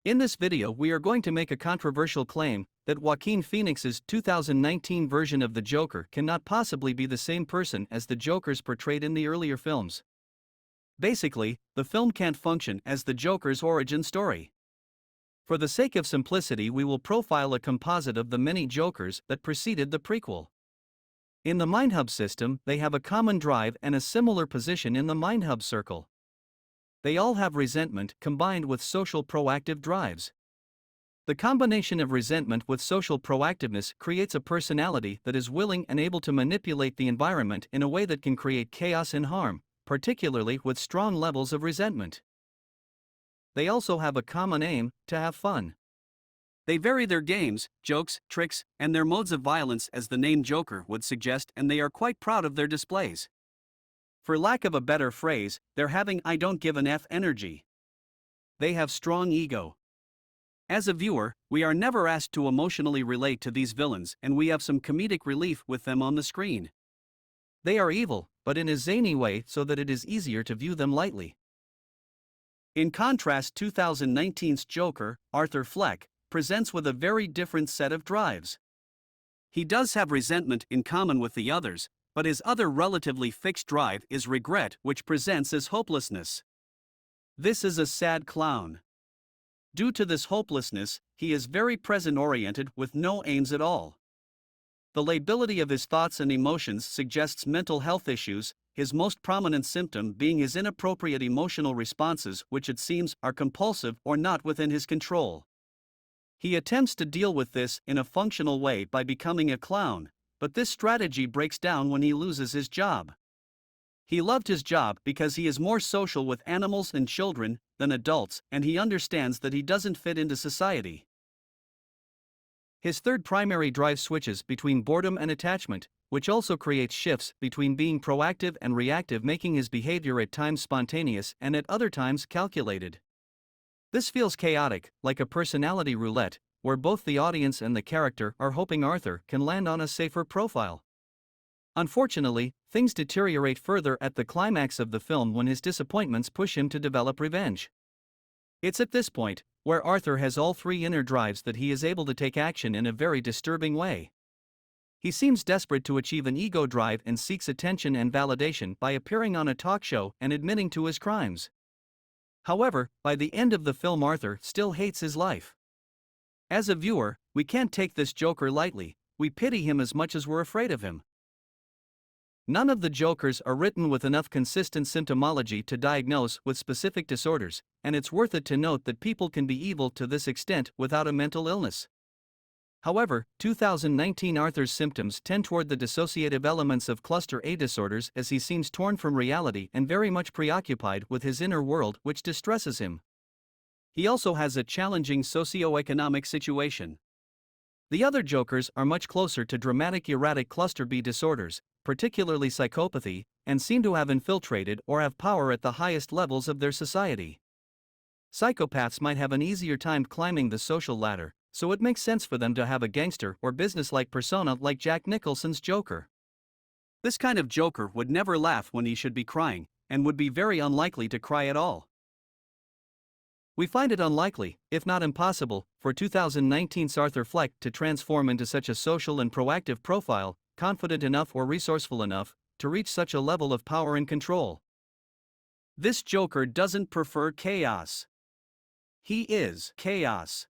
In this video we are going to make a controversial claim that Joaquin Phoenix's 2019 version of the Joker cannot possibly be the same person as the Jokers portrayed in the earlier films. Basically, the film can't function as the Joker's origin story. For the sake of simplicity, we will profile a composite of the many Jokers that preceded the prequel. In the MindHub system, they have a common drive and a similar position in the MindHub circle. They all have resentment combined with social proactive drives. The combination of resentment with social proactiveness creates a personality that is willing and able to manipulate the environment in a way that can create chaos and harm, particularly with strong levels of resentment. They also have a common aim: to have fun. They vary their games, jokes, tricks, and their modes of violence as the name Joker would suggest, and they are quite proud of their displays. For lack of a better phrase, they're having I don't give an F energy. They have strong ego. As a viewer, we are never asked to emotionally relate to these villains, and we have some comedic relief with them on the screen. They are evil, but in a zany way so that it is easier to view them lightly. In contrast, 2019's Joker, Arthur Fleck, presents with a very different set of drives. He does have resentment in common with the others, but his other relatively fixed drive is regret, which presents as hopelessness. This is a sad clown. Due to this hopelessness, he is very present-oriented with no aims at all. The lability of his thoughts and emotions suggests mental health issues, his most prominent symptom being his inappropriate emotional responses, which it seems are compulsive or not within his control. He attempts to deal with this in a functional way by becoming a clown, but this strategy breaks down when he loses his job. He loved his job because he is more social with animals and children than adults, and he understands that he doesn't fit into society. His third primary drive switches between boredom and attachment, which also creates shifts between being proactive and reactive, making his behavior at times spontaneous and at other times calculated. This feels chaotic, like a personality roulette, where both the audience and the character are hoping Arthur can land on a safer profile. Unfortunately, things deteriorate further at the climax of the film when his disappointments push him to develop revenge. It's at this point, where Arthur has all three inner drives, that he is able to take action in a very disturbing way. He seems desperate to achieve an ego drive and seeks attention and validation by appearing on a talk show and admitting to his crimes. However, by the end of the film, Arthur still hates his life. As a viewer, we can't take this Joker lightly. We pity him as much as we're afraid of him. None of the Jokers are written with enough consistent symptomology to diagnose with specific disorders, and it's worth it to note that people can be evil to this extent without a mental illness. However, 2019 Arthur's symptoms tend toward the dissociative elements of cluster A disorders, as he seems torn from reality and very much preoccupied with his inner world, which distresses him. He also has a challenging socioeconomic situation. The other Jokers are much closer to dramatic erratic cluster B disorders, particularly psychopathy, and seem to have infiltrated or have power at the highest levels of their society. Psychopaths might have an easier time climbing the social ladder, so it makes sense for them to have a gangster or business-like persona like Jack Nicholson's Joker. This kind of Joker would never laugh when he should be crying, and would be very unlikely to cry at all. We find it unlikely, if not impossible, for 2019's Arthur Fleck to transform into such a social and proactive profile, confident enough or resourceful enough to reach such a level of power and control. This Joker doesn't prefer chaos. He is chaos.